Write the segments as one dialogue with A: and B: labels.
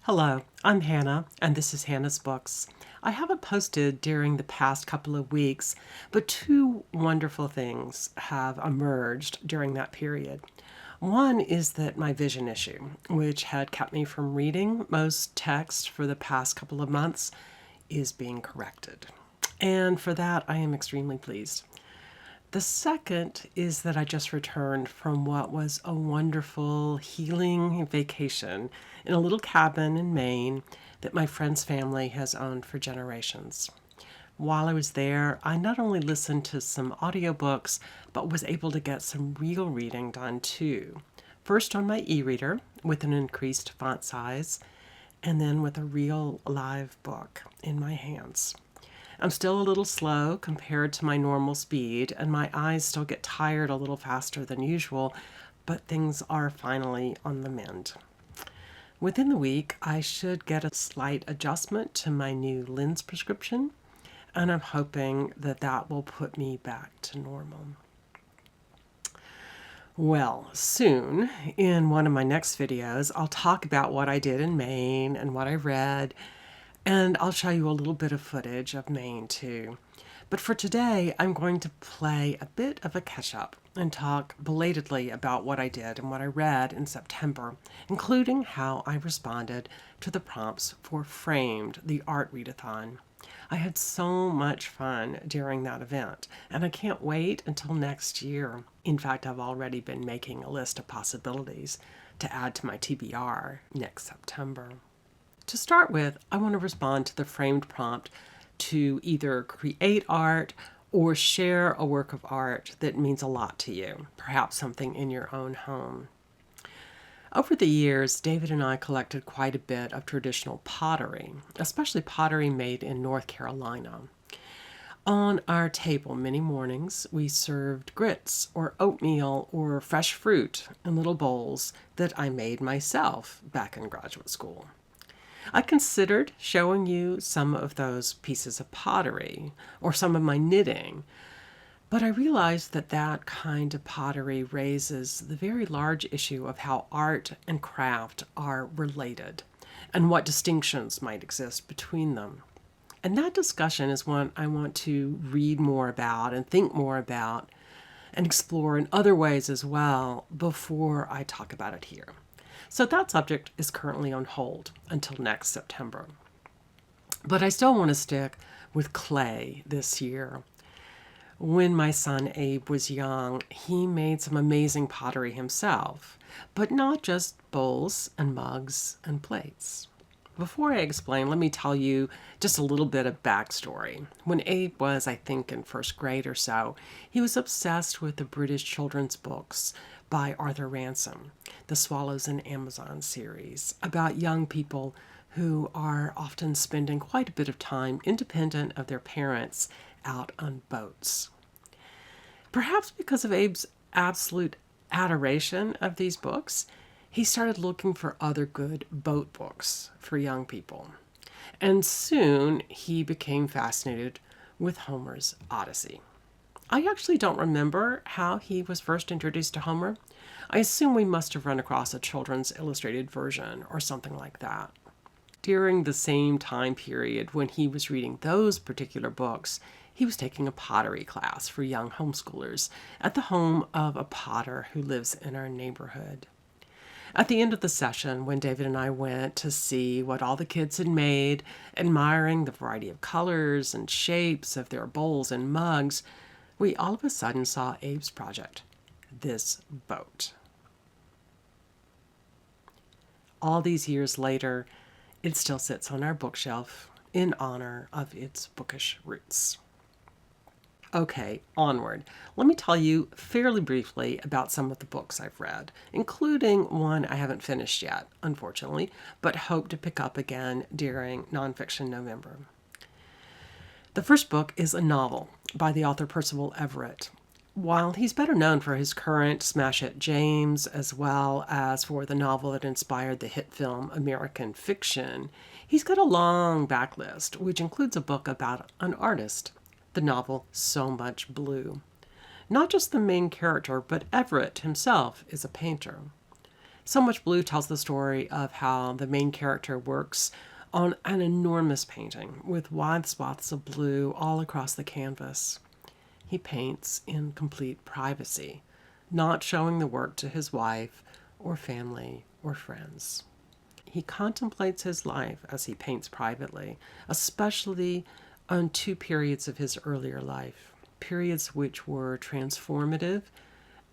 A: Hello, I'm Hannah, and this is Hannah's Books. I haven't posted during the past couple of weeks, but two wonderful things have emerged during that period. One is that my vision issue, which had kept me from reading most text for the past couple of months, is being corrected. And for that, I am extremely pleased. The second is that I just returned from what was a wonderful healing vacation in a little cabin in Maine that my friend's family has owned for generations. While I was there, I not only listened to some audiobooks, but was able to get some real reading done too. First on my e-reader with an increased font size, and then with a real live book in my hands. I'm still a little slow compared to my normal speed, and my eyes still get tired a little faster than usual, but things are finally on the mend. Within the week, I should get a slight adjustment to my new lens prescription, and I'm hoping that that will put me back to normal. Well, soon, in one of my next videos, I'll talk about what I did in Maine and what I read, and I'll show you a little bit of footage of Maine too. But for today, I'm going to play a bit of a catch-up and talk belatedly about what I did and what I read in September, including how I responded to the prompts for Framed, the art readathon. I had so much fun during that event, and I can't wait until next year. In fact, I've already been making a list of possibilities to add to my TBR next September. To start with, I want to respond to the framed prompt to either create art or share a work of art that means a lot to you, perhaps something in your own home. Over the years, David and I collected quite a bit of traditional pottery, especially pottery made in North Carolina. On our table many mornings, we served grits or oatmeal or fresh fruit in little bowls that I made myself back in graduate school. I considered showing you some of those pieces of pottery or some of my knitting, but I realized that that kind of pottery raises the very large issue of how art and craft are related and what distinctions might exist between them. And that discussion is one I want to read more about and think more about and explore in other ways as well before I talk about it here. So that subject is currently on hold until next September. But I still want to stick with clay this year. When my son Abe was young, he made some amazing pottery himself, but not just bowls and mugs and plates. Before I explain, let me tell you just a little bit of backstory. When Abe was, I think, in first grade or so, he was obsessed with the British children's books by Arthur Ransome, the Swallows in Amazon series, about young people who are often spending quite a bit of time independent of their parents out on boats. Perhaps because of Abe's absolute adoration of these books, he started looking for other good boat books for young people. And soon he became fascinated with Homer's Odyssey. I actually don't remember how he was first introduced to Homer. I assume we must have run across a children's illustrated version or something like that. During the same time period when he was reading those particular books, he was taking a pottery class for young homeschoolers at the home of a potter who lives in our neighborhood. At the end of the session, when David and I went to see what all the kids had made, admiring the variety of colors and shapes of their bowls and mugs, we all of a sudden saw Abe's project, this boat. All these years later, it still sits on our bookshelf in honor of its bookish roots. Okay, onward. Let me tell you fairly briefly about some of the books I've read, including one I haven't finished yet, unfortunately, but hope to pick up again during Nonfiction November. The first book is a novel by the author Percival Everett. While he's better known for his current smash hit James, as well as for the novel that inspired the hit film American Fiction, he's got a long backlist, which includes a book about an artist, the novel So Much Blue. Not just the main character, but Everett himself is a painter. So Much Blue tells the story of how the main character works on an enormous painting with wide swaths of blue all across the canvas. He paints in complete privacy, not showing the work to his wife or family or friends. He contemplates his life as he paints privately, especially on two periods of his earlier life, periods which were transformative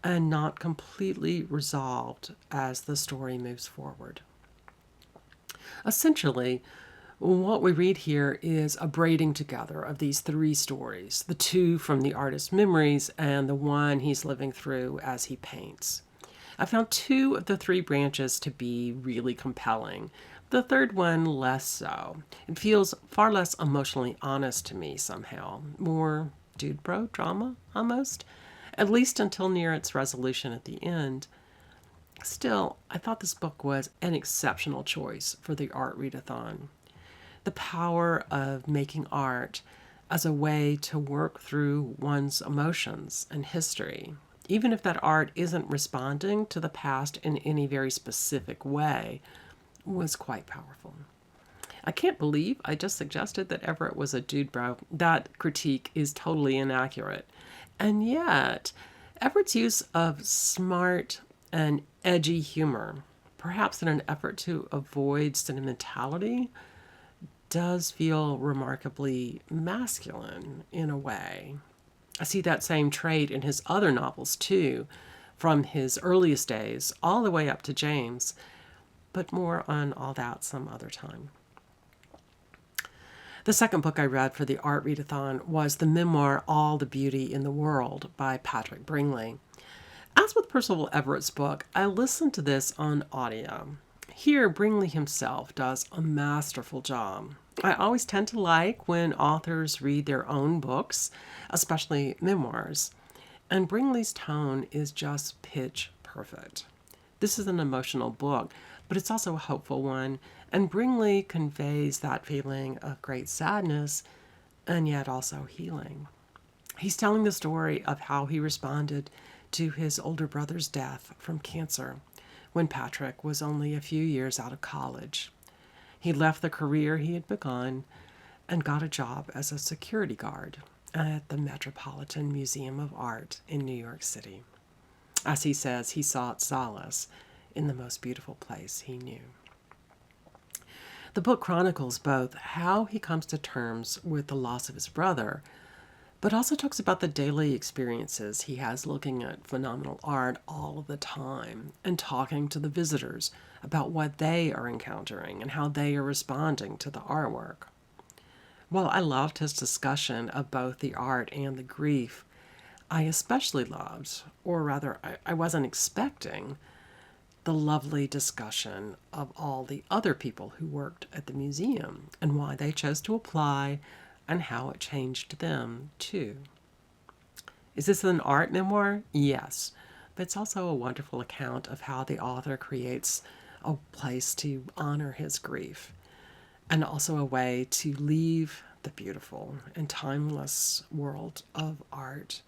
A: and not completely resolved as the story moves forward. Essentially, what we read here is a braiding together of these three stories, the two from the artist's memories and the one he's living through as he paints. I found two of the three branches to be really compelling. The third one less so. It feels far less emotionally honest to me somehow. More dude bro drama, almost. At least until near its resolution at the end. Still, I thought this book was an exceptional choice for the art readathon. The power of making art as a way to work through one's emotions and history, even if that art isn't responding to the past in any very specific way, was quite powerful. I can't believe I just suggested that Everett was a dude bro. That critique is totally inaccurate. And yet, Everett's use of smart and edgy humor, perhaps in an effort to avoid sentimentality, does feel remarkably masculine in a way. I see that same trait in his other novels too, from his earliest days all the way up to James, but more on all that some other time. The second book I read for the art readathon was the memoir All the Beauty in the World by Patrick Bringley. As with Percival Everett's book, I listened to this on audio. Here, Bringley himself does a masterful job. I always tend to like when authors read their own books, especially memoirs, and Bringley's tone is just pitch perfect. This is an emotional book, but it's also a hopeful one, and Bringley conveys that feeling of great sadness and yet also healing. He's telling the story of how he responded to his older brother's death from cancer when Patrick was only a few years out of college. He left the career he had begun and got a job as a security guard at the Metropolitan Museum of Art in New York City. As he says, he sought solace in the most beautiful place he knew. The book chronicles both how he comes to terms with the loss of his brother, but also talks about the daily experiences he has looking at phenomenal art all of the time and talking to the visitors about what they are encountering and how they are responding to the artwork. While I loved his discussion of both the art and the grief, I especially loved, or rather I wasn't expecting, the lovely discussion of all the other people who worked at the museum and why they chose to apply and how it changed them, too. Is this an art memoir? Yes, but it's also a wonderful account of how the author creates a place to honor his grief, and also a way to leave the beautiful and timeless world of art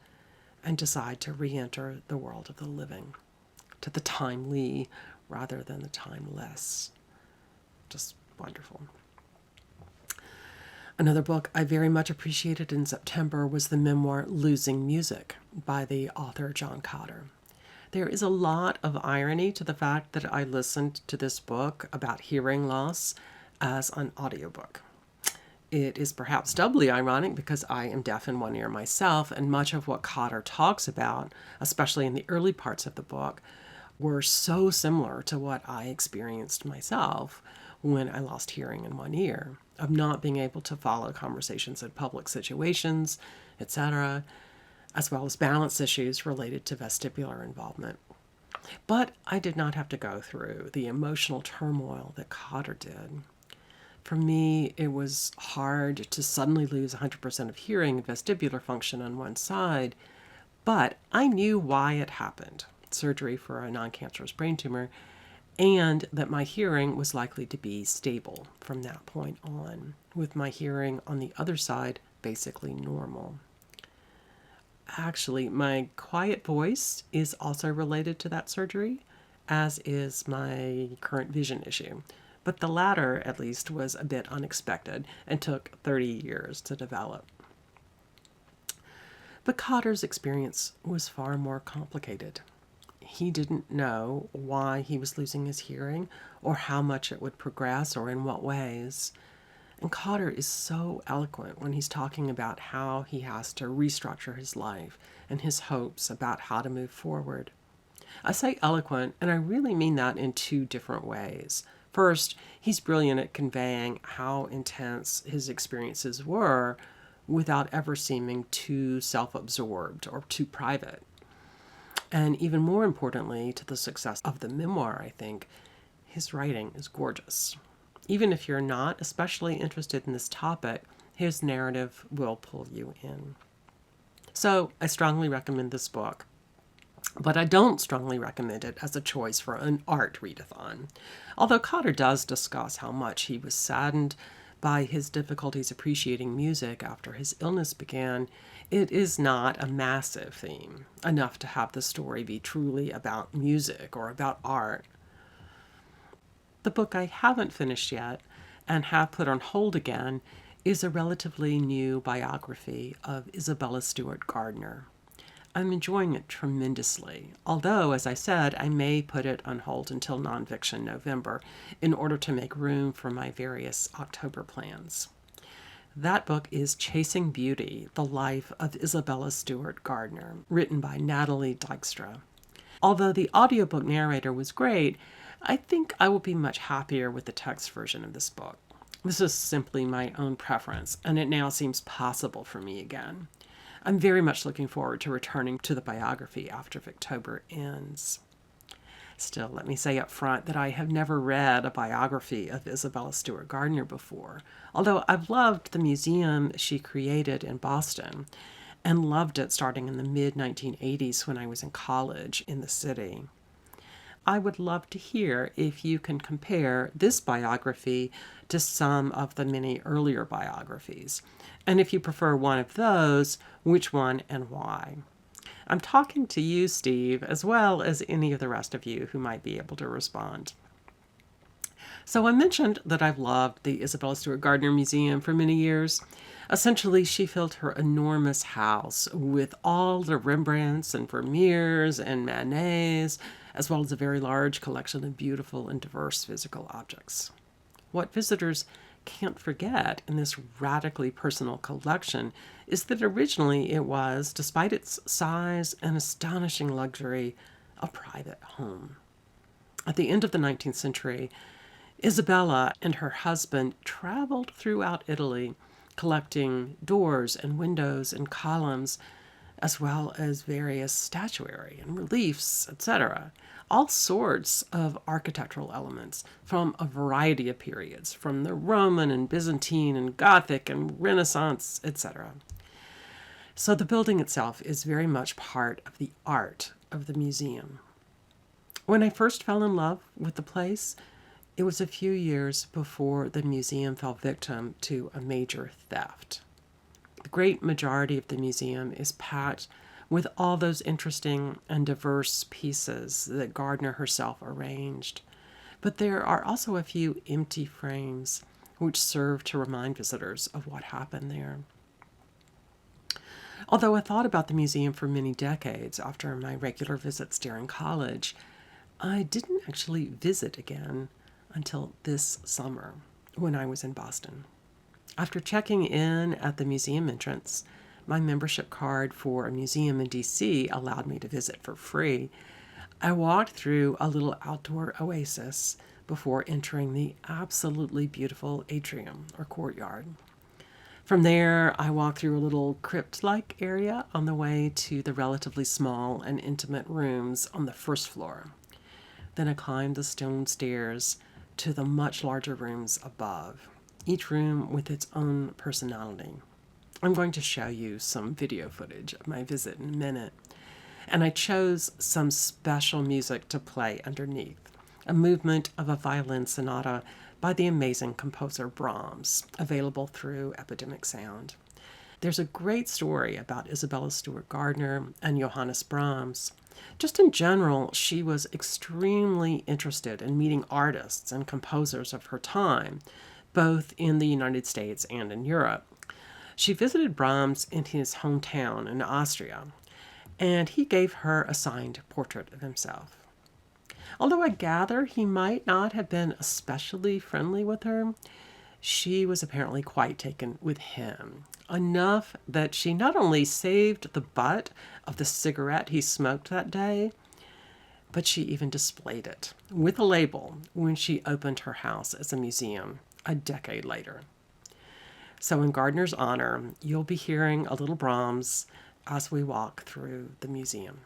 A: and decide to re-enter the world of the living, to the timely rather than the timeless. Just wonderful. Another book I very much appreciated in September was the memoir Losing Music by the author John Cotter. There is a lot of irony to the fact that I listened to this book about hearing loss as an audiobook. It is perhaps doubly ironic because I am deaf in one ear myself, and much of what Cotter talks about, especially in the early parts of the book, were so similar to what I experienced myself when I lost hearing in one ear, of not being able to follow conversations in public situations, etc., as well as balance issues related to vestibular involvement. But I did not have to go through the emotional turmoil that Cotter did. For me, it was hard to suddenly lose 100% of hearing and vestibular function on one side, but I knew why it happened, surgery for a non-cancerous brain tumor, and that my hearing was likely to be stable from that point on, with my hearing on the other side basically normal. Actually, my quiet voice is also related to that surgery, as is my current vision issue. But the latter, at least, was a bit unexpected and took 30 years to develop. But Cotter's experience was far more complicated. He didn't know why he was losing his hearing or how much it would progress or in what ways. And Cotter is so eloquent when he's talking about how he has to restructure his life and his hopes about how to move forward. I say eloquent, and I really mean that in two different ways. First, he's brilliant at conveying how intense his experiences were without ever seeming too self-absorbed or too private. And even more importantly, to the success of the memoir, I think, his writing is gorgeous. Even if you're not especially interested in this topic, his narrative will pull you in. So I strongly recommend this book, but I don't strongly recommend it as a choice for an art readathon. Although Cotter does discuss how much he was saddened by his difficulties appreciating music after his illness began, it is not a massive theme, enough to have the story be truly about music or about art. The book I haven't finished yet and have put on hold again is a relatively new biography of Isabella Stewart Gardner. I'm enjoying it tremendously, although, as I said, I may put it on hold until nonfiction November in order to make room for my various October plans. That book is Chasing Beauty, The Life of Isabella Stewart Gardner, written by Natalie Dykstra. Although the audiobook narrator was great, I think I will be much happier with the text version of this book. This is simply my own preference, and it now seems possible for me again. I'm very much looking forward to returning to the biography after October ends. Still, let me say up front that I have never read a biography of Isabella Stewart Gardner before, although I've loved the museum she created in Boston and loved it starting in the mid-1980s when I was in college in the city. I would love to hear if you can compare this biography to some of the many earlier biographies. And if you prefer one of those, which one and why? I'm talking to you, Steve, as well as any of the rest of you who might be able to respond. So I mentioned that I've loved the Isabella Stewart Gardner Museum for many years. Essentially, she filled her enormous house with all the Rembrandts and Vermeers and Manets, as well as a very large collection of beautiful and diverse physical objects. What visitors can't forget in this radically personal collection is that originally it was, despite its size and astonishing luxury, a private home. At the end of the 19th century, Isabella and her husband traveled throughout Italy, collecting doors and windows and columns, as well as various statuary and reliefs, etc. All sorts of architectural elements from a variety of periods, from the Roman and Byzantine and Gothic and Renaissance, etc. So the building itself is very much part of the art of the museum. When I first fell in love with the place, it was a few years before the museum fell victim to a major theft. The great majority of the museum is packed with all those interesting and diverse pieces that Gardner herself arranged. But there are also a few empty frames which serve to remind visitors of what happened there. Although I thought about the museum for many decades after my regular visits during college, I didn't actually visit again until this summer when I was in Boston. After checking in at the museum entrance, my membership card for a museum in DC allowed me to visit for free. I walked through a little outdoor oasis before entering the absolutely beautiful atrium or courtyard. From there, I walked through a little crypt-like area on the way to the relatively small and intimate rooms on the first floor. Then I climbed the stone stairs to the much larger rooms above, each room with its own personality. I'm going to show you some video footage of my visit in a minute. And I chose some special music to play underneath, a movement of a violin sonata by the amazing composer Brahms, available through Epidemic Sound. There's a great story about Isabella Stewart Gardner and Johannes Brahms. Just in general, she was extremely interested in meeting artists and composers of her time, both in the United States and in Europe. She visited Brahms in his hometown in Austria, and he gave her a signed portrait of himself. Although I gather he might not have been especially friendly with her, she was apparently quite taken with him, enough that she not only saved the butt of the cigarette he smoked that day, but she even displayed it with a label when she opened her house as a museum a decade later. So in Gardner's honor, you'll be hearing a little Brahms as we walk through the museum.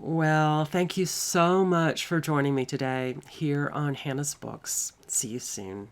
A: Well, thank you so much for joining me today here on Hannah's Books. See you soon.